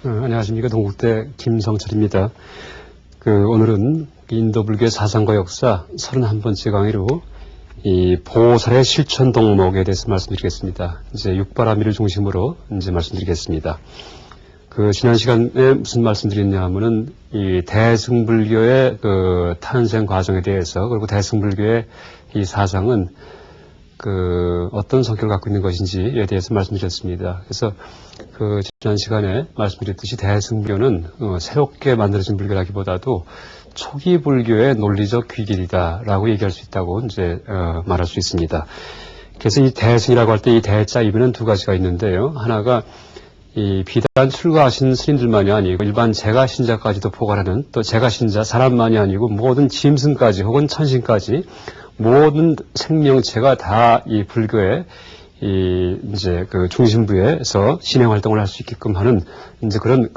안녕하십니까. 동국대 김성철입니다. 오늘은 인도불교의 사상과 역사 31번째 강의로 이 보살의 실천 덕목에 대해서 말씀드리겠습니다. 이제 육바라밀을 중심으로 이제 말씀드리겠습니다. 지난 시간에 무슨 말씀드렸냐 하면은 이 대승불교의 탄생 과정에 대해서, 그리고 대승불교의 이 사상은 어떤 성격을 갖고 있는 것인지에 대해서 말씀드렸습니다. 그래서 지난 시간에 말씀드렸듯이 대승불교는 새롭게 만들어진 불교라기보다도 초기 불교의 논리적 귀결이다라고 얘기할 수 있다고 이제 말할 수 있습니다. 그래서 이 대승이라고 할 때 이 대자 의미는 두 가지가 있는데요. 하나가 이 비단 출가하신 스님들만이 아니고 일반 재가신자까지도 포괄하는, 또 재가신자 사람만이 아니고 모든 짐승까지 혹은 천신까지 모든 생명체가 다 이 불교의 이제 중심부에서 신행 활동을 할 수 있게끔 하는 이제 그런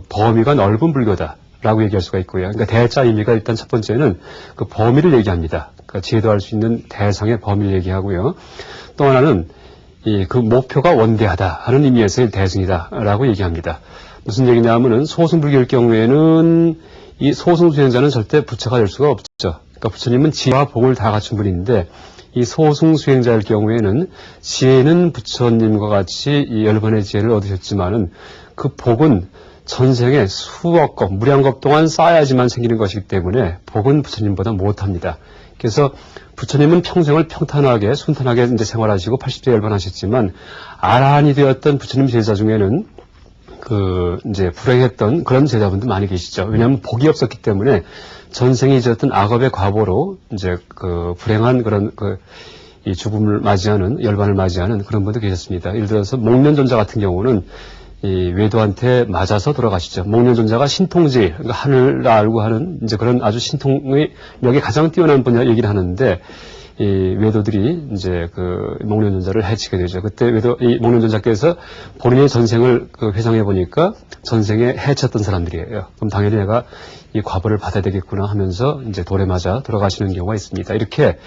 범위가 넓은 불교다라고 얘기할 수가 있고요. 그러니까 대자 의미가 일단 첫 번째는 범위를 얘기합니다. 그러니까 제도할 수 있는 대상의 범위를 얘기하고요. 또 하나는 목표가 원대하다 하는 의미에서의 대승이다라고 얘기합니다. 무슨 얘기냐 하면은 소승불교일 경우에는 이 소승수행자는 절대 부처가 될 수가 없죠. 그러니까 부처님은 지혜와 복을 다 갖춘 분인데, 이 소승수행자일 경우에는 지혜는 부처님과 같이 이 10번의 지혜를 얻으셨지만은 그 복은 전생에 수억 겁, 무량겁 동안 쌓아야지만 생기는 것이기 때문에 복은 부처님보다 못합니다. 그래서 부처님은 평생을 평탄하게, 순탄하게 이제 생활하시고 80대 열반하셨지만, 아라한이 되었던 부처님 제자 중에는 이제 불행했던 그런 제자분들 많이 계시죠. 왜냐하면 복이 없었기 때문에 전생에 있었던 악업의 과보로 이제 불행한 그런 이 죽음을 맞이하는, 열반을 맞이하는 그런 분도 계셨습니다. 예를 들어서 목련존자 같은 경우는 이 외도한테 맞아서 돌아가시죠. 목련존자가 신통지, 그러니까 하늘을 알고 하는 이제 그런 아주 신통의 력이 가장 뛰어난 분야 얘기를 하는데, 이 외도들이 이제 목련존자를 해치게 되죠. 그때 이 목련존자께서 본인의 전생을 회상해 보니까 전생에 해쳤던 사람들이에요. 그럼 당연히 내가 이 과보를 받아야 되겠구나 하면서 이제 돌에 맞아 돌아가시는 경우가 있습니다. 이렇게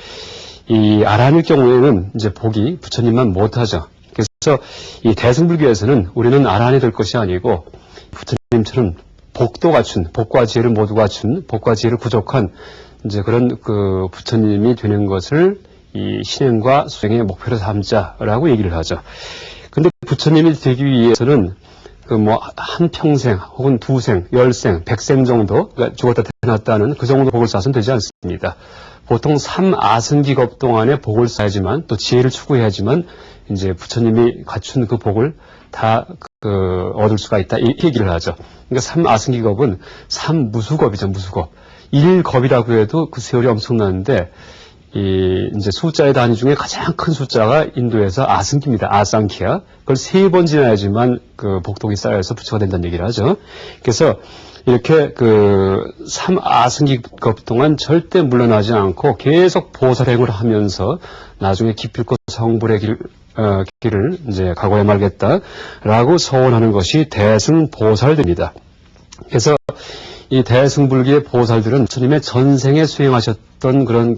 이 아라한일 경우에는 이제 복이 부처님만 못하죠. 그래서 이 대승불교에서는 우리는 아라한이 될 것이 아니고 부처님처럼 복도 갖춘, 복과 지혜를 모두 갖춘, 복과 지혜를 부족한 이제 그런 부처님이 되는 것을 이 신행과 수행의 목표로 삼자라고 얘기를 하죠. 근데 부처님이 되기 위해서는 한 평생 혹은 두생, 열생, 백생 정도, 그러니까 죽었다 태어났다는 그 정도 복을 쌓아서는 되지 않습니다. 보통 3아승기겁 동안에 복을 쌓아야지만, 또 지혜를 추구해야지만 이제 부처님이 갖춘 그 복을 다 얻을 수가 있다, 이 얘기를 하죠. 그러니까 3아승기겁은 3무수겁이죠, 무수겁. 1겁이라고 해도 그 세월이 엄청나는데, 이제 숫자의 단위 중에 가장 큰 숫자가 인도에서 아승기입니다. 아상키야. 그걸 3번 지나야지만 복덕이 쌓여서 부처가 된다는 얘기를 하죠. 그래서 이렇게 3아승기급 동안 절대 물러나지 않고 계속 보살행을 하면서 나중에 기필코 성불의 길을 이제 각오해 말겠다라고 서원하는 것이 대승보살들입니다. 그래서 이 대승불교의 보살들은 부처님의 전생에 수행하셨던 그런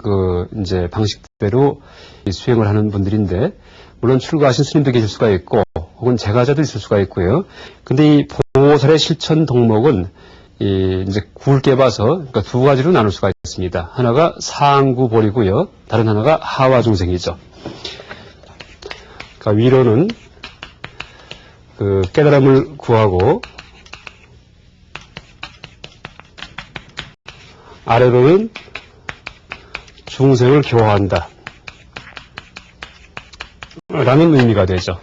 이제 방식대로 수행을 하는 분들인데, 물론 출가하신 스님도 계실 수가 있고, 혹은 재가자도 있을 수가 있고요. 근데 이 보살의 실천 덕목은 이제 굵게 봐서, 그러니까 두 가지로 나눌 수가 있습니다. 하나가 상구보리고요. 다른 하나가 하와중생이죠. 그러니까 위로는 깨달음을 구하고, 아래로는 중생을 교화한다 라는 의미가 되죠.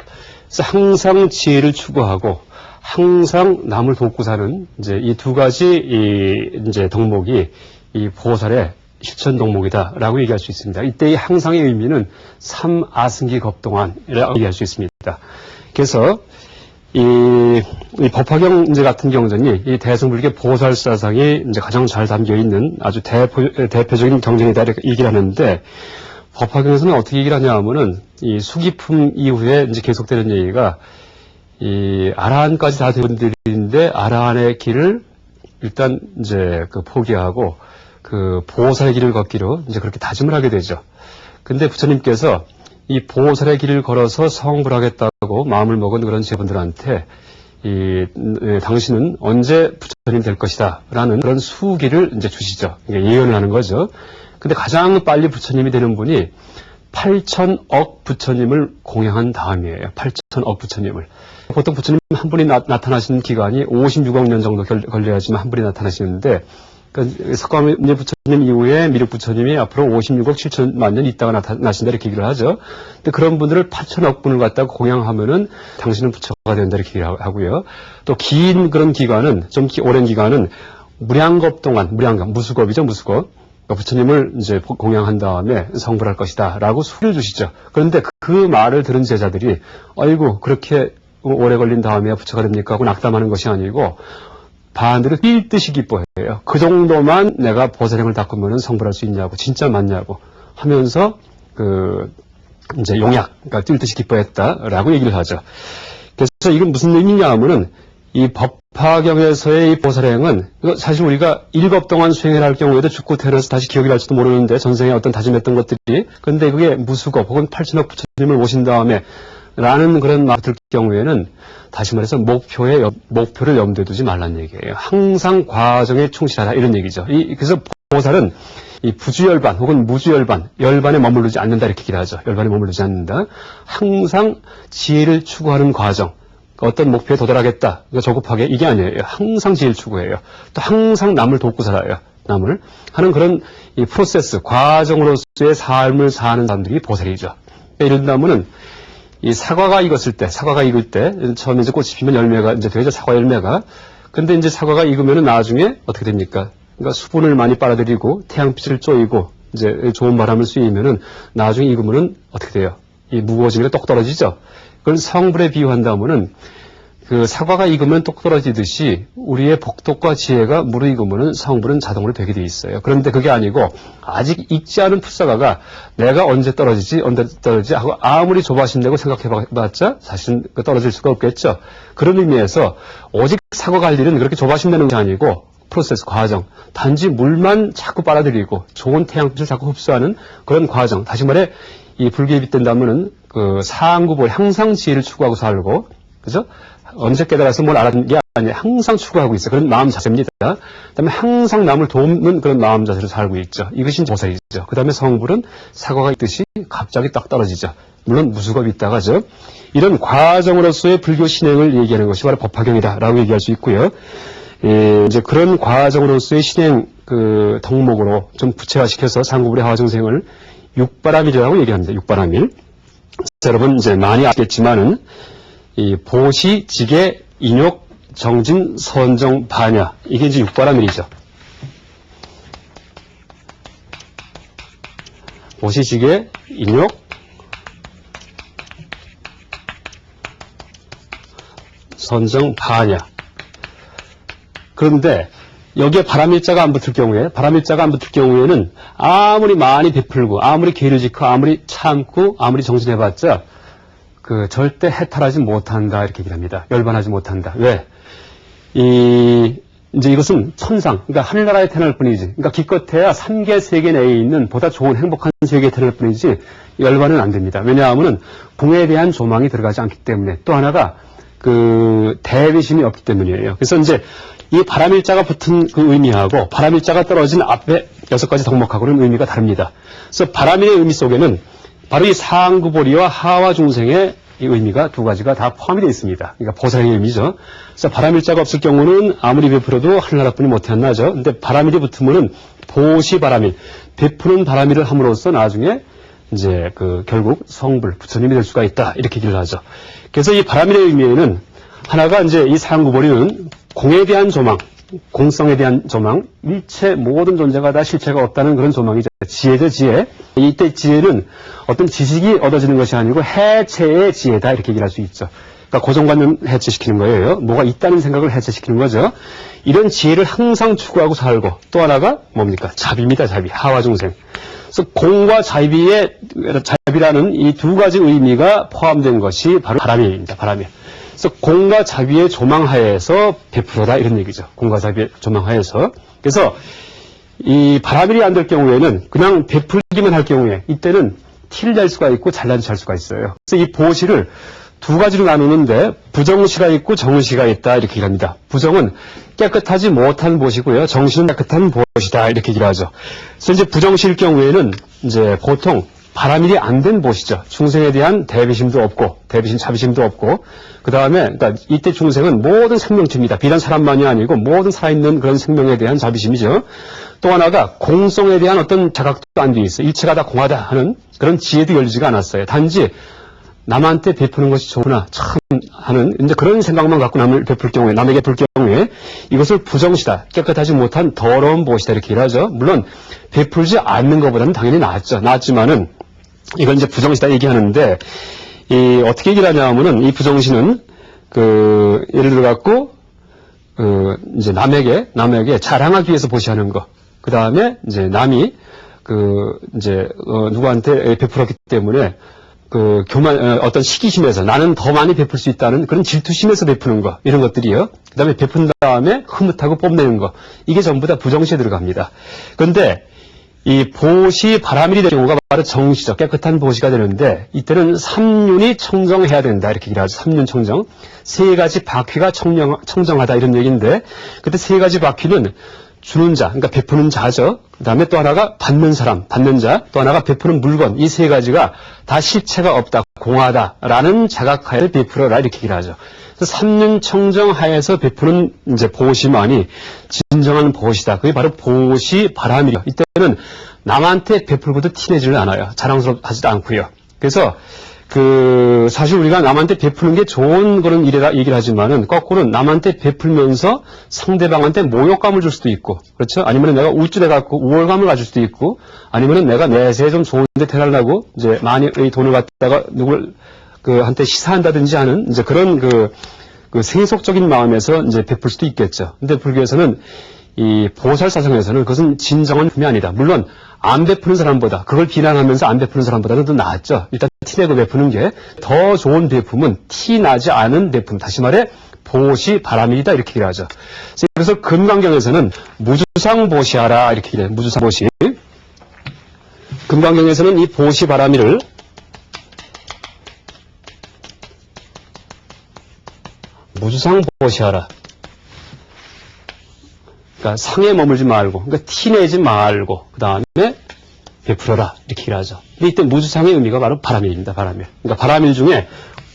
그래서 항상 지혜를 추구하고 항상 남을 돕고 사는 이제 이 두 가지 이제 덕목이 이 보살의 실천 덕목이다라고 얘기할 수 있습니다. 이때 이 항상의 의미는 3아승기겁 동안이라고 얘기할 수 있습니다. 그래서 이 법화경 이제 같은 경전이 이 대승불교 보살사상이 이제 가장 잘 담겨 있는 아주 대표적인 경전이다 이렇게 얘기를 하는데, 법화경에서는 어떻게 얘기를 하냐 하면은 이 수기품 이후에 이제 계속되는 얘기가, 이 아라한까지 다 된 분들인데 아라한의 길을 일단 이제 포기하고 보살의 길을 걷기로 이제 그렇게 다짐을 하게 되죠. 근데 부처님께서 이 보살의 길을 걸어서 성불하겠다고 마음을 먹은 그런 제분들한테 당신은 언제 부처님 될 것이다. 라는 그런 수기를 이제 주시죠. 예언을 하는 거죠. 근데 가장 빨리 부처님이 되는 분이 8천억 부처님을 공양한 다음이에요. 8천억 부처님을. 보통 부처님 한 분이 나타나시는 기간이 56억 년 정도 걸려야지만 한 분이 나타나시는데, 석가모니 부처님 이후에 미륵 부처님이 앞으로 56억 7천만 년 있다가 나타나신다 이렇게 얘기를 하죠. 근데 그런 분들을 8천억 분을 갖다가 공양하면은 당신은 부처가 된다 이렇게 얘기를 하고요. 또 긴 그런 기간은, 좀 오랜 기간은 무량겁 동안, 무수겁이죠, 무수겁. 부처님을 이제 공양한 다음에 성불할 것이다 라고 수기를 주시죠. 그런데 그 말을 들은 제자들이 아이고 그렇게 오래 걸린 다음에 부처가 됩니까 하고 낙담하는 것이 아니고 반대로 뛸 듯이 기뻐해요. 그 정도만 내가 보살행을 닦으면 성불할 수 있냐고, 진짜 맞냐고 하면서 이제 용약, 그러니까 뛸 듯이 기뻐했다라고 얘기를 하죠. 그래서 이건 무슨 의미냐 하면은 이 법화경에서의 이 보살행은 사실 우리가 1급 동안 수행을 할 경우에도 죽고 태어나서 다시 기억이 날지도 모르는데 전생에 어떤 다짐했던 것들이, 근데 그게 무수겁 혹은 8천억 부처님을 모신 다음에 라는 그런 말을 들 경우에는 다시 말해서 목표를 염두에 두지 말란 얘기예요. 항상 과정에 충실하라 이런 얘기죠. 그래서 보살은 이 부주열반 혹은 무주열반, 열반에 머무르지 않는다 이렇게 얘기를 하죠. 열반에 머무르지 않는다. 항상 지혜를 추구하는 과정. 어떤 목표에 도달하겠다. 조급하게 이게 아니에요. 항상 지혜를 추구해요. 또 항상 남을 돕고 살아요. 남을 하는 그런 이 프로세스, 과정으로서의 삶을 사는 사람들이 보살이죠. 예를 들면은 이 사과가 익을 때 처음에 이제 꽃이 피면 열매가 이제 되죠. 사과 열매가. 근데 이제 사과가 익으면은 나중에 어떻게 됩니까? 그러니까 수분을 많이 빨아들이고 태양빛을 쬐이고 이제 좋은 바람을 쐬이면은 나중에 익으면은 어떻게 돼요? 이 무거워지면 똑 떨어지죠. 그걸 성불에 비유한다면은 그 사과가 익으면 똑 떨어지듯이 우리의 복덕과 지혜가 무르익으면은 성불은 자동으로 되게 돼 있어요. 그런데 그게 아니고 아직 익지 않은 풋사과가 내가 언제 떨어지지 하고 아무리 조바심내고 생각해봤자 사실은 떨어질 수가 없겠죠. 그런 의미에서 오직 사과가 할 일은 그렇게 조바심내는 것이 아니고 프로세스 과정, 단지 물만 자꾸 빨아들이고 좋은 태양빛을 자꾸 흡수하는 그런 과정. 다시 말해 이 불교에 빗댄다면은 사안구볼 항상 지혜를 추구하고 살고, 그죠? 언제 깨달아서 뭘 알았는 게 아니에요. 항상 추구하고 있어요. 그런 마음 자세입니다. 그 다음에 항상 남을 돕는 그런 마음 자세로 살고 있죠. 이것이 보살이죠. 그 다음에 성불은 사과가 있듯이 갑자기 딱 떨어지죠. 물론 무수겁이 있다가죠. 이런 과정으로서의 불교 신행을 얘기하는 것이 바로 법화경이다라고 얘기할 수 있고요. 이제 그런 과정으로서의 신행 덕목으로 좀 구체화시켜서 상구불의 하와증생을 육바람일이라고 얘기합니다. 육바람일. 여러분 이제 많이 아시겠지만은 이 보시, 지계, 인욕, 정진, 선정, 반야 이게 이제 육바람일이죠. 보시, 지계, 인욕, 선정, 반야. 그런데 여기에 바람일자가 안 붙을 경우에는 아무리 많이 베풀고 아무리 계를 지켜 아무리 참고 아무리 정진해봤자 절대 해탈하지 못한다 이렇게 얘기를 합니다. 열반하지 못한다. 왜? 이제 이것은 천상, 그러니까 하늘나라에 태어날 뿐이지. 그러니까 기껏해야 3계 세계 내에 있는 보다 좋은 행복한 세계에 태어날 뿐이지 열반은 안 됩니다. 왜냐하면은 궁에 대한 조망이 들어가지 않기 때문에, 또 하나가 대비심이 없기 때문이에요. 그래서 이제 이 바람일자가 붙은 그 의미하고 바람일자가 떨어진 앞에 6가지 덕목하고는 의미가 다릅니다. 그래서 바람일의 의미 속에는 바로 이 상구보리와 하와중생의 이 의미가 2가지가 다 포함이 되어 있습니다. 그러니까 보살의 의미죠. 그래서 바람일자가 없을 경우는 아무리 베풀어도 하늘나라뿐이 못해 안 나죠. 근데 바람일이 붙으면은 보시바람일, 베푸는 바람일을 함으로써 나중에 이제 결국 성불, 부처님이 될 수가 있다 이렇게 얘기를 하죠. 그래서 이 바람일의 의미에는 하나가 이제 이 상구보리는 공에 대한 조망, 공성에 대한 조망, 일체 모든 존재가 다 실체가 없다는 그런 조망이죠. 지혜죠, 지혜. 이때 지혜는 어떤 지식이 얻어지는 것이 아니고 해체의 지혜다 이렇게 얘기를 할 수 있죠. 그러니까 고정관념 해체시키는 거예요. 뭐가 있다는 생각을 해체시키는 거죠. 이런 지혜를 항상 추구하고 살고, 또 하나가 뭡니까? 자비입니다, 자비. 하와중생. 그래서 공과 자비라는 이 2가지 의미가 포함된 것이 바로 바람일입니다. 바람일. 그래서 공과 자비의 조망하에서 베풀어라 이런 얘기죠. 공과 자비의 조망하에서. 그래서 이 바람일이 안 될 경우에는 그냥 베풀기만 할 경우에 이때는 티를 낼 수가 있고 잘난 체 할 수가 있어요. 그래서 이 보시를 두 가지로 나누는데 부정시가 있고 정시가 있다 이렇게 얘기를 합니다. 부정은 깨끗하지 못한 못이고요. 정시는 깨끗한 못이다 이렇게 얘기를 하죠. 그래서 이제 부정시일 경우에는 이제 보통 바람일이 안 된 못이죠. 중생에 대한 대비심도 없고 자비심도 없고 그 다음에 그러니까 이때 중생은 모든 생명체입니다. 비단 사람만이 아니고 모든 살아있는 그런 생명에 대한 자비심이죠. 또 하나가 공성에 대한 어떤 자각도 안 돼 있어요. 일체가 다 공하다 하는 그런 지혜도 열리지가 않았어요. 단지 남한테 베푸는 것이 좋구나 참 하는 이제 그런 생각만 갖고 남을 베풀 경우에 남에게 베풀 경우에 이것을 부정시다 깨끗하지 못한 더러운 못이다 이렇게 얘기하죠. 물론 베풀지 않는 것보다는 당연히 낫지만은 이건 이제 부정시다 얘기하는데 이 어떻게 얘기를 하냐면은 이 부정시는 예를 들어 갖고 이제 남에게 자랑하기 위해서 보시하는 거. 그 다음에 이제 남이 누구한테 베풀었기 때문에 어떤 시기심에서 나는 더 많이 베풀 수 있다는 그런 질투심에서 베푸는 거, 이런 것들이요. 그 다음에 베푼 다음에 흐뭇하고 뽐내는 거. 이게 전부 다 부정시에 들어갑니다. 그런데 이 보시 바람일이 될 경우가 바로 정시죠. 깨끗한 보시가 되는데 이때는 삼륜이 청정해야 된다. 이렇게 얘기를 하죠. 삼륜 청정. 세 가지 바퀴가 청정하다 이런 얘기인데 그때 세 가지 바퀴는 주는 자, 그러니까 베푸는 자죠. 그 다음에 또 하나가 받는 사람, 받는 자, 또 하나가 베푸는 물건, 이 세 가지가 다 실체가 없다, 공하다라는 자각하에 베풀어라 이렇게 얘기를 하죠. 그래서 삼륜청정하에서 베푸는 이제 보시만이 진정한 보시다. 그게 바로 보시 바람이요. 이때는 남한테 베풀고도 티내지를 않아요. 자랑스럽하지도 않고요. 그래서 사실 우리가 남한테 베푸는 게 좋은 그런 일이라 얘기를 하지만은 거꾸로는 남한테 베풀면서 상대방한테 모욕감을 줄 수도 있고, 그렇죠? 아니면은 내가 우쭐해갖고 우월감을 가질 수도 있고, 아니면은 내가 내세에 좀 좋은데 태어나려고 이제 많이 돈을 갖다가 누굴 한테 시사한다든지 하는 이제 그런 세속적인 마음에서 이제 베풀 수도 있겠죠. 근데 불교에서는 이 보살사상에서는 그것은 진정한 품이 아니다. 물론 안 베푸는 사람보다 그걸 비난하면서 안 베푸는 사람보다는 더 낫죠. 일단 티내고 베푸는 게 더 좋은 베품은 티나지 않은 베품. 다시 말해 보시 바람이다 이렇게 얘기를 하죠. 그래서 금강경에서는 무주상보시하라 이렇게 얘기해요. 무주상보시. 금강경에서는 이 보시 바람이를 무주상보시하라. 그러니까 상에 머물지 말고, 그러니까 티내지 말고, 그 다음에 베풀어라 이렇게 얘기를 하죠. 근데 이때 무주상의 의미가 바로 바람일입니다. 바람일. 그러니까 바람일 중에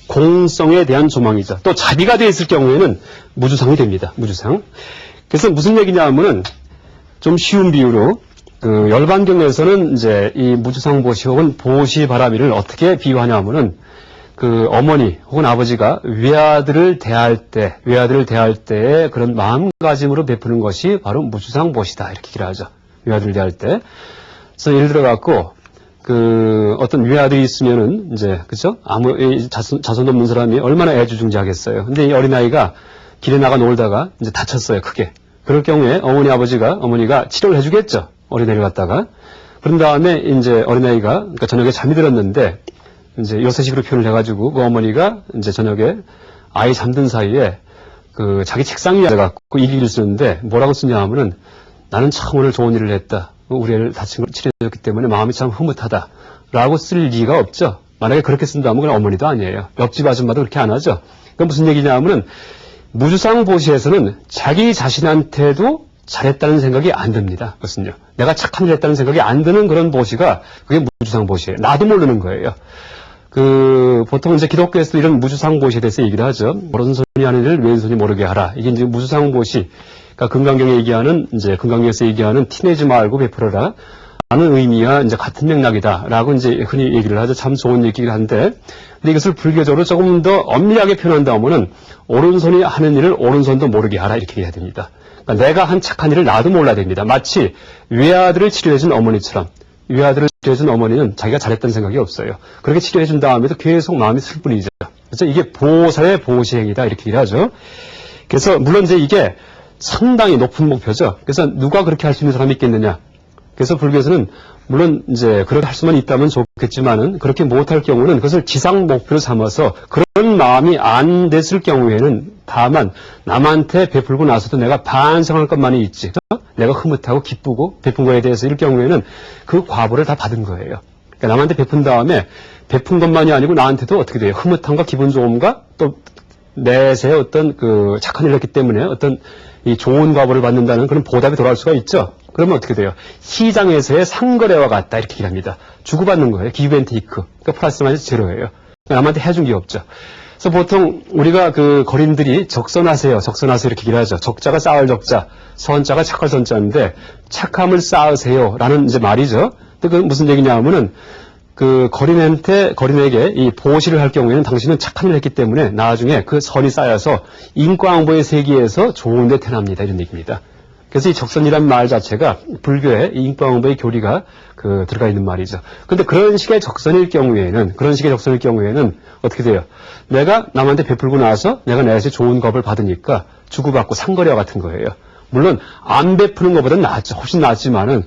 공성에 대한 조망이죠. 또 자비가 되어 있을 경우에는 무주상이 됩니다. 무주상. 그래서 무슨 얘기냐면은 좀 쉬운 비유로 열반경에서는 이제 이 무주상 보시 혹은 보시 바람일을 어떻게 비유하냐면은 어머니 혹은 아버지가 외아들을 대할 때의 그런 마음가짐으로 베푸는 것이 바로 무주상 보시다 이렇게 얘기를 하죠. 외아들을 대할 때. 그래서 예를 들어 갖고 어떤 외아들이 있으면은 이제 그죠? 자손 없는 사람이 얼마나 애주중지하겠어요. 근데 이 어린아이가 길에 나가 놀다가 이제 다쳤어요, 크게. 그럴 경우에 어머니가 치료를 해주겠죠. 어린아이를 갖다가. 그런 다음에 이제 어린아이가 그러니까 저녁에 잠이 들었는데 이제 요새식으로 표현을 해가지고 그 어머니가 이제 저녁에 아이 잠든 사이에 자기 책상 위에 앉아갖고 일기를 쓰는데 뭐라고 쓰냐 하면은 나는 참 오늘 좋은 일을 했다. 우리 애를 다친 걸 치료해줬기 때문에 마음이 참 흐뭇하다. 라고 쓸 리가 없죠. 만약에 그렇게 쓴다면 그건 어머니도 아니에요. 옆집 아줌마도 그렇게 안 하죠. 그건 무슨 얘기냐 하면은 무주상 보시에서는 자기 자신한테도 잘했다는 생각이 안 듭니다. 그것은요. 내가 착한 일 했다는 생각이 안 드는 그런 보시가 그게 무주상 보시예요. 나도 모르는 거예요. 보통 이제 기독교에서도 이런 무주상 보시에 대해서 얘기를 하죠. 오른손이 하는 일을 왼손이 모르게 하라. 이게 이제 무주상 보시. 그러니까 금강경에서 얘기하는 티내지 말고 베풀어라. 라는 의미와 이제 같은 맥락이다라고 이제 흔히 얘기를 하죠. 참 좋은 얘기긴 한데, 근데 이것을 불교적으로 조금 더 엄밀하게 표현한다면은 오른손이 하는 일을 오른손도 모르게 하라 이렇게 해야 됩니다. 그러니까 내가 한 착한 일을 나도 몰라야 됩니다. 마치 외아들을 치료해준 어머니처럼. 외아들을 치료해준 어머니는 자기가 잘했다는 생각이 없어요. 그렇게 치료해준 다음에도 계속 마음이 슬 뿐이죠. 그래서 이게 보살의 보시행이다 이렇게 얘기를 하죠. 그래서 물론 이제 이게 상당히 높은 목표죠. 그래서 누가 그렇게 할 수 있는 사람이 있겠느냐. 그래서 불교에서는 물론 이제 그렇게 할 수만 있다면 좋겠지만은 그렇게 못할 경우는 그것을 지상 목표로 삼아서 그런 마음이 안 됐을 경우에는 다만 남한테 베풀고 나서도 내가 반성할 것만이 있지. 내가 흐뭇하고 기쁘고 베푼 거에 대해서 이럴 경우에는 그 과보를 다 받은 거예요. 그러니까 남한테 베푼 다음에 베푼 것만이 아니고 나한테도 어떻게 돼요? 흐뭇함과 기분 좋음과 또 내세의 어떤 그 착한 일을 했기 때문에 어떤 이 좋은 과보를 받는다는 그런 보답이 돌아올 수가 있죠. 그러면 어떻게 돼요? 시장에서의 상거래와 같다 이렇게 얘기합니다. 주고받는 거예요. 기브 앤 테이크. 그러니까 플러스 마이너스 제로예요. 남한테 해준 게 없죠. 그래서 보통 우리가 그 거린들이 적선하세요 이렇게 얘기를 하죠. 적자가 쌓을 적자, 선자가 착할 선자인데 착함을 쌓으세요라는 이제 말이죠. 근데 그 무슨 얘기냐 하면은 그 거린에게 이 보시를 할 경우에는 당신은 착한 일을 했기 때문에 나중에 그 선이 쌓여서 인과응보의 세계에서 좋은 데 태어납니다. 이런 얘기입니다. 그래서 이 적선이란 말 자체가 불교의 인과응보의 교리가 그 들어가 있는 말이죠. 근데 그런 식의 적선일 경우에는 어떻게 돼요? 내가 남한테 베풀고 나서 내가 내에서 좋은 겁을 받으니까 주고받고 상거래와 같은 거예요. 물론 안 베푸는 것보다는 낫죠. 훨씬 낫지만은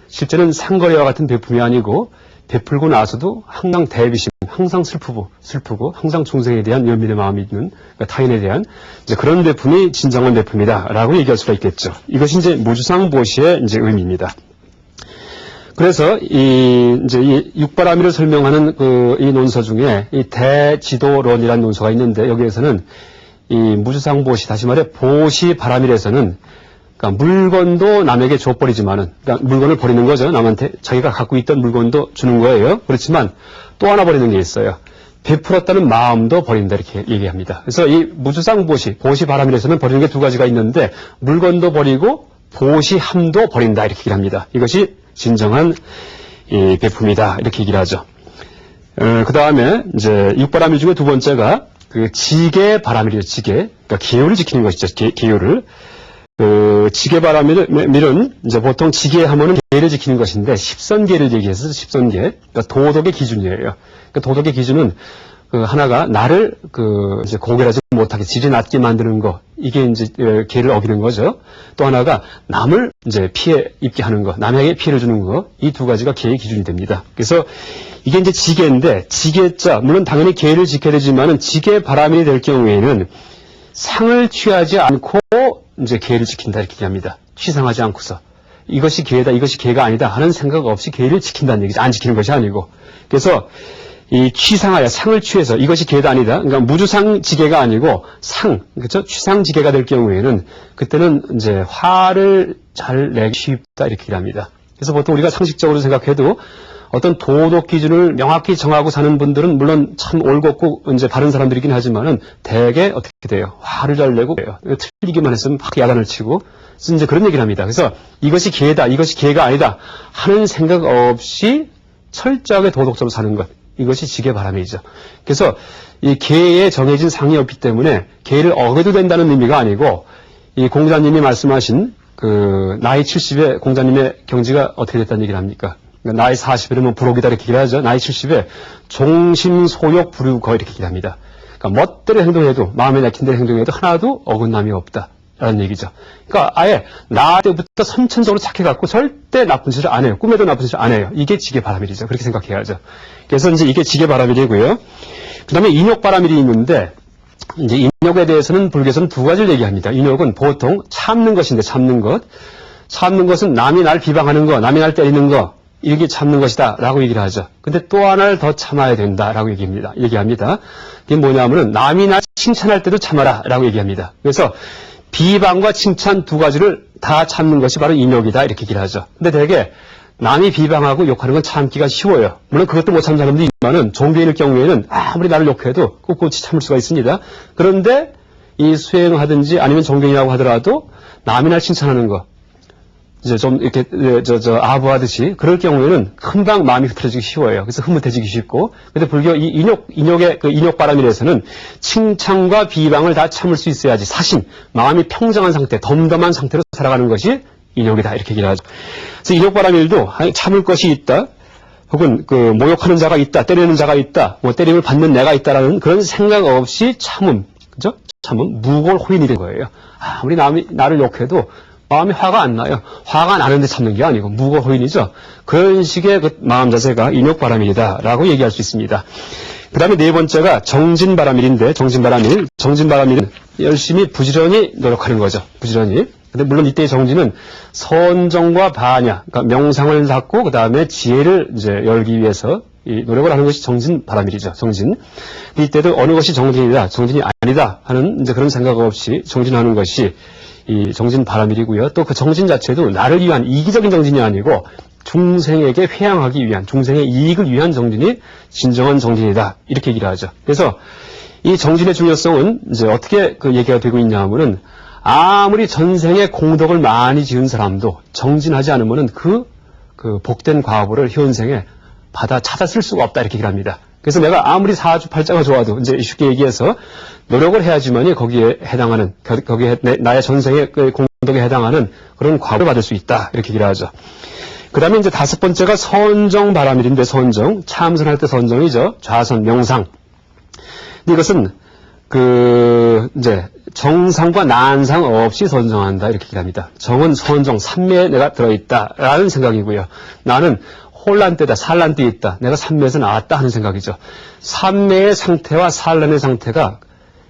실제는 상거래와 같은 베품이 아니고 베풀고 나서도 항상 대비심, 항상 슬프고 항상 중생에 대한 연민의 마음이 있는 그러니까 타인에 대한 이제 그런 베품이 진정한 베품이다라고 얘기할 수가 있겠죠. 이것이 이제 무주상보시의 이제 의미입니다. 그래서 이 육바라밀을 설명하는 이 논서 중에 이 대지도론이라는 논서가 있는데 여기에서는 이 무주상보시 다시 말해 보시바라밀에서는 그러니까 물건도 남에게 줘버리지만은, 그러니까 물건을 버리는 거죠. 남한테 자기가 갖고 있던 물건도 주는 거예요. 그렇지만 또 하나 버리는 게 있어요. 베풀었다는 마음도 버린다 이렇게 얘기합니다. 그래서 이 보시바라밀에서는 버리는 게 두 가지가 있는데 물건도 버리고 보시함도 버린다 이렇게 얘기를 합니다. 이것이 진정한 이 베품이다 이렇게 얘기를 하죠. 그 다음에 이제 육바라밀 중에 두 번째가 그 지계바라밀이죠. 그러니까 기요를 지키는 것이죠. 기요를. 그 지계바라밀은 이제 보통 지계하면은 계를 지키는 것인데 십선계를 얘기해서 십선계, 그러니까 도덕의 기준이에요. 그러니까 도덕의 기준은 그 하나가 나를 그 이제 고결하지 못하게 질이 낮게 만드는 거, 이게 이제 계를 어기는 거죠. 또 하나가 남을 이제 피해 입게 하는 거, 남에게 피해를 주는 거, 이 두 가지가 계의 기준이 됩니다. 그래서 이게 이제 지계인데 지계자 물론 당연히 계를 지켜야 되지만은 지계바라밀이 될 경우에는 상을 취하지 않고 이제 계를 지킨다 이렇게 얘기합니다. 취상하지 않고서 이것이 계다 이것이 계가 아니다 하는 생각 없이 계를 지킨다는 얘기죠. 안 지키는 것이 아니고. 그래서 이 취상하여 상을 취해서 이것이 계다 아니다. 그러니까 무주상 지계가 아니고 상, 그렇죠? 취상 지계가 될 경우에는 그때는 이제 화를 잘 내기 쉽다 이렇게 얘기합니다. 그래서 보통 우리가 상식적으로 생각해도 어떤 도덕 기준을 명확히 정하고 사는 분들은 물론 참 올곧고 이제 바른 사람들이긴 하지만은 대개 어떻게 돼요? 화를 잘 내고 틀리기만 했으면 막 야단을 치고 그래서 이제 그런 얘기를 합니다. 그래서 이것이 계다, 이것이 계가 아니다 하는 생각 없이 철저하게 도덕적으로 사는 것. 이것이 지계바라밀이죠. 그래서 이 계에 정해진 상이 없기 때문에 계를 어겨도 된다는 의미가 아니고 이 공자님이 말씀하신 그 나이 70에 공자님의 경지가 어떻게 됐다는 얘기를 합니까? 그러니까 나이 40에는 부록이다 이렇게 얘기를 하죠. 나이 70에 종심소욕 불유거 이렇게 얘기를 합니다. 그러니까 멋대로 행동해도 마음에 내킨 대로 행동해도 하나도 어긋남이 없다. 라는 얘기죠. 그러니까 아예 나 때부터 선천적으로 착해갖고 절대 나쁜 짓을 안 해요. 꿈에도 나쁜 짓을 안 해요. 이게 지계바라밀이죠. 그렇게 생각해야죠. 그래서 이제 이게 지계바라밀이고요. 그 다음에 인욕바라밀이 있는데 이제 인욕에 대해서는 불교에서는 두 가지를 얘기합니다. 인욕은 보통 참는 것인데 참는 것. 참는 것은 남이 날 비방하는 거, 남이 날 때리는 거 이게 참는 것이다 라고 얘기를 하죠. 근데 또 하나를 더 참아야 된다 라고 얘기합니다. 그게 뭐냐면은 남이 날 칭찬할 때도 참아라 라고 얘기합니다. 그래서 비방과 칭찬 두 가지를 다 참는 것이 바로 인욕이다 이렇게 얘기를 하죠. 근데 되게 남이 비방하고 욕하는 건 참기가 쉬워요. 물론 그것도 못 참는 사람도 있지만은 종교인일 경우에는 아무리 나를 욕해도 꿋꿋이 참을 수가 있습니다. 그런데 이 수행하든지 아니면 종교인이라고 하더라도 남이 날 칭찬하는 거 이제 좀 이렇게 아부하듯이 그럴 경우에는 금방 마음이 흐트러지기 쉬워요. 그래서 흐뭇해지기 쉽고. 근데 불교 이 인욕의 그 인욕바라밀에서는 칭찬과 비방을 다 참을 수 있어야지 사심, 마음이 평정한 상태, 덤덤한 상태로 살아가는 것이 인욕이다 이렇게 얘기를 하죠. 그래서 인욕바라밀도 참을 것이 있다. 혹은 그 모욕하는 자가 있다, 때리는 자가 있다, 뭐 때림을 받는 내가 있다라는 그런 생각 없이 참음, 그죠? 참음 무골호인이 된 거예요. 아무리 남이 나를 욕해도 마음이 화가 안 나요. 화가 나는데 참는 게 아니고 무고호인이죠. 그런 식의 그 마음 자세가 인욕바라밀이다라고 얘기할 수 있습니다. 그 다음에 네 번째가 정진바라밀인데 정진바라밀은 열심히 부지런히 노력하는 거죠. 부지런히. 근데 물론 이때의 정진은 선정과 반야, 그러니까 명상을 닦고 그 다음에 지혜를 이제 열기 위해서 이 노력을 하는 것이 정진 바람일이죠. 정진. 이때도 어느 것이 정진이다, 정진이 아니다 하는 이제 그런 생각 없이 정진하는 것이 이 정진 바람일이고요. 또 그 정진 자체도 나를 위한 이기적인 정진이 아니고 중생에게 회양하기 위한, 중생의 이익을 위한 정진이 진정한 정진이다. 이렇게 얘기를 하죠. 그래서 이 정진의 중요성은 이제 어떻게 그 얘기가 되고 있냐 하면은 아무리 전생에 공덕을 많이 지은 사람도 정진하지 않으면은 그 복된 과보를 현생에 받아 찾아 쓸 수가 없다. 이렇게 얘기를 합니다. 그래서 내가 아무리 사주팔자가 좋아도 이제 쉽게 얘기해서 노력을 해야지만이 거기에 해당하는, 거기에 나의 전생의 그 공덕에 해당하는 그런 과보를 받을 수 있다. 이렇게 얘기를 하죠. 그 다음에 이제 다섯 번째가 선정 바람일인데, 선정. 참선할 때 선정이죠. 좌선, 명상. 근데 이것은 이제 정상과 난상 없이 선정한다. 이렇게 얘기합니다. 정은 선정, 삼매에 내가 들어있다. 라는 생각이고요. 나는 혼란 때다, 산란 때에 있다. 내가 삼매에서 나왔다 하는 생각이죠. 삼매의 상태와 산란의 상태가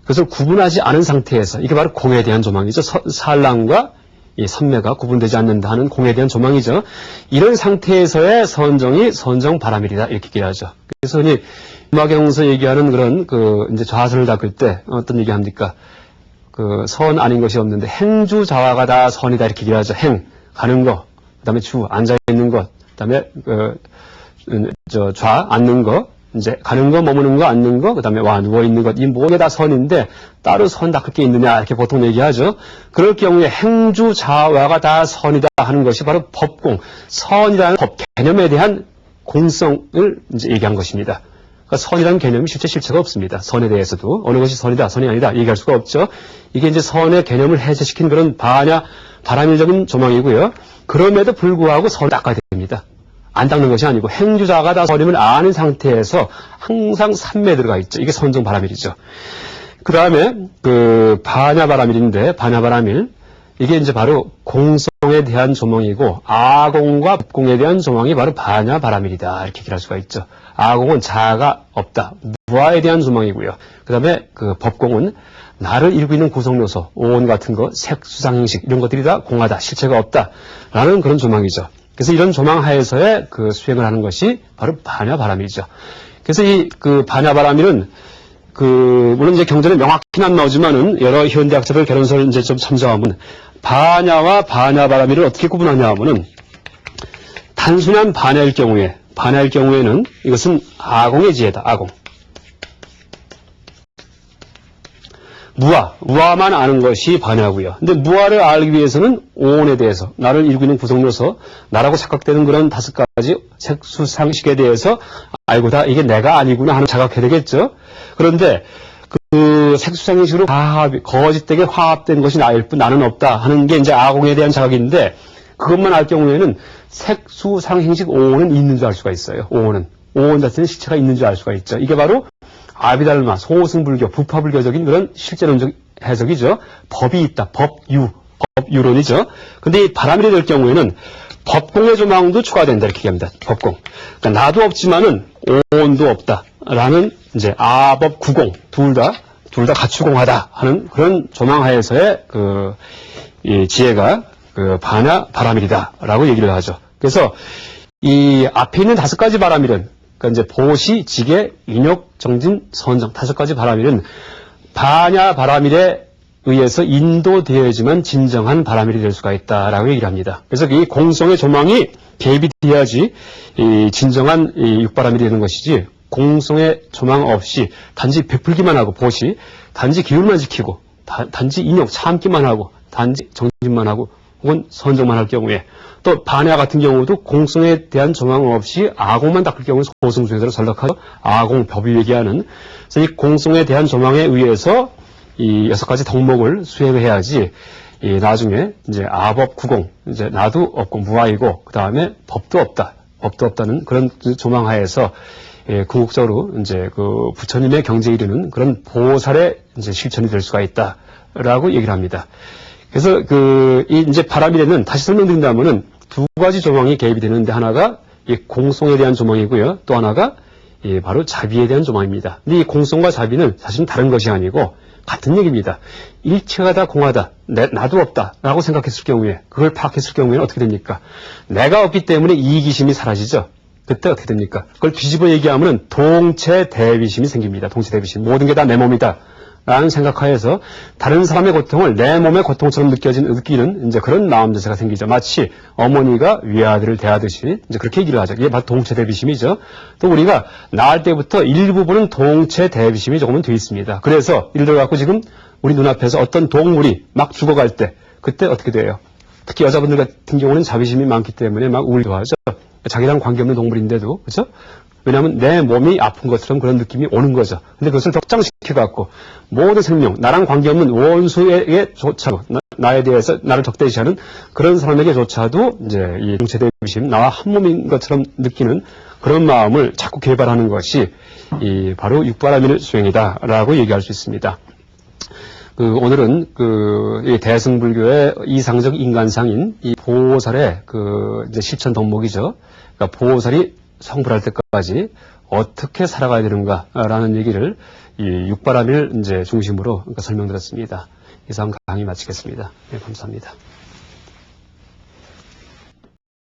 그것을 구분하지 않은 상태에서, 이게 바로 공에 대한 조망이죠. 산란과 이 삼매가 구분되지 않는다 하는 공에 대한 조망이죠. 이런 상태에서의 선정이 선정 바람일이다. 이렇게 얘기하죠. 그래서 흔히 음악경에서 얘기하는 그런 이제 좌선을 닦을 때 어떤 얘기 합니까? 선 아닌 것이 없는데 행주 좌화가 다 선이다. 이렇게 얘기하죠. 행, 가는 거. 그 다음에 주, 앉아있는 것. 그 다음에 좌, 앉는 거. 이제 가는 거, 머무는 거, 앉는 거, 그 다음에 와, 누워있는 것, 이 모두 다 선인데 따로 선 닦을 게 있느냐 이렇게 보통 얘기하죠. 그럴 경우에 행주 좌화가 다 선이다 하는 것이 바로 법공, 선이라는 법 개념에 대한 공성을 이제 얘기한 것입니다. 그러니까 선이라는 개념이 실제 실체가 없습니다. 선에 대해서도 어느 것이 선이다, 선이 아니다 얘기할 수가 없죠. 이게 이제 선의 개념을 해제시킨 그런 바람일적인 조망이고요. 그럼에도 불구하고 선을 닦아야 됩니다. 안 닦는 것이 아니고 행주자가 다 선임을 아는 상태에서 항상 삼매에 들어가 있죠. 이게 선정 바람일이죠. 그 다음에 반야바람일인데, 반야바람일 이게 이제 바로 공성에 대한 조망이고 아공과 법공에 대한 조망이 바로 반야바람일이다. 이렇게 얘기할 수가 있죠. 아공은 자아가 없다, 무아에 대한 조망이고요. 그 다음에 법공은 나를 이루고 있는 구성요소, 오온 같은 거, 색, 수상, 행식 이런 것들이 다 공하다, 실체가 없다라는 그런 조망이죠. 그래서 이런 조망 하에서의 수행을 하는 것이 바로 반야바람일이죠. 그래서 이 반야바람일은 물론 이제 경전에 명확히는 안 나오지만은 여러 현대학자들 결론서를 이제 좀 참조하면 반야와 반야바람일을 어떻게 구분하냐 하면은 단순한 반야일 경우에는 이것은 아공의 지혜다. 아공. 무아만 아는 것이 반야고요. 근데 무아를 알기 위해서는 오온에 대해서, 나를 이루고 있는 구성요소, 나라고 착각되는 그런 다섯 가지 색수상식에 대해서 알고 다 이게 내가 아니구나 하는 자각해야 되겠죠. 그런데 색수상식으로 거짓되게 화합된 것이 나일 뿐 나는 없다 하는 게 이제 아공에 대한 자각인데, 그것만 알 경우에는 색수상행식 오온은 있는 줄 알 수가 있어요. 오온 자체는 실체가 있는 줄 알 수가 있죠. 이게 바로 아비달마, 소승불교, 부파불교적인 그런 실제론적 해석이죠. 법이 있다. 법유론이죠. 근데 이 바람일이 될 경우에는 법공의 조망도 추가된다. 이렇게 얘기합니다. 법공. 그러니까 나도 없지만은 오온도 없다라는 이제 아법 구공, 둘 다 같이 공하다 하는 그런 조망하에서의 이 지혜가 바람일이다라고 얘기를 하죠. 그래서 이 앞에 있는 다섯 가지 바람일은, 그러니까 이제 보시, 지계, 인욕, 정진, 선정 다섯 가지 바람일은 반야 바람일에 의해서 인도되어야지만 진정한 바람일이 될 수가 있다라고 얘기를 합니다. 그래서 이 공성의 조망이 개입이 돼야지 이 진정한 이 육바람일이 되는 것이지, 공성의 조망 없이 단지 베풀기만 하고 보시, 단지 기울만 지키고 단지 인욕 참기만 하고 단지 정진만 하고 혹은 선정만 할 경우에, 또 반야 같은 경우도 공성에 대한 조망 없이 아공만 닦을 경우에 소승수에서 전락하여 아공, 법이 얘기하는, 그래서 이 공성에 대한 조망에 의해서 이 여섯 가지 덕목을 수행을 해야지, 나중에 이제 아법 구공, 이제 나도 없고 무아이고 그 다음에 법도 없다는 그런 조망하에서 궁극적으로 이제 부처님의 경지에 이르는 그런 보살의 이제 실천이 될 수가 있다라고 얘기를 합니다. 그래서 이제 바람일에는 다시 설명드린다면은 두 가지 조망이 개입이 되는데, 하나가 이 공성에 대한 조망이고요. 또 하나가 바로 자비에 대한 조망입니다. 근데 이 공성과 자비는 사실은 다른 것이 아니고 같은 얘기입니다. 일체가 다 공하다, 나도 없다라고 생각했을 경우에, 그걸 파악했을 경우에는 어떻게 됩니까? 내가 없기 때문에 이기심이 사라지죠. 그때 어떻게 됩니까? 그걸 뒤집어 얘기하면 동체 대비심이 생깁니다. 동체 대비심. 모든 게 다 내 몸이다. 라는 생각하에서 다른 사람의 고통을 내 몸의 고통처럼 느끼는 이제 그런 마음 자세가 생기죠. 마치 어머니가 위아들을 대하듯이 이제 그렇게 얘기를 하죠. 이게 바로 동체 대비심이죠. 또 우리가 낳을 때부터 일부분은 동체 대비심이 조금은 돼 있습니다. 그래서 예를 들어 갖고 지금 우리 눈앞에서 어떤 동물이 막 죽어갈 때 그때 어떻게 돼요? 특히 여자분들 같은 경우는 자비심이 많기 때문에 막 우울해하죠. 자기랑 관계없는 동물인데도 그렇죠? 왜냐하면 내 몸이 아픈 것처럼 그런 느낌이 오는 거죠. 근데 그것을 격장시켜갖고 모든 생명, 나랑 관계없는 원수에게조차도 나에 대해서 나를 적대시하는 그런 사람에게조차도 이제 이 동체대비심, 나와 한 몸인 것처럼 느끼는 그런 마음을 자꾸 개발하는 것이 이 바로 육바라밀 수행이다라고 얘기할 수 있습니다. 오늘은 이 대승불교의 이상적 인간상인 이 보살의 이제 실천 덕목이죠. 그러니까 보살이 성불할 때까지 어떻게 살아가야 되는가라는 얘기를 이 육바라밀 이제 중심으로 설명드렸습니다. 이상 강의 마치겠습니다. 네, 감사합니다.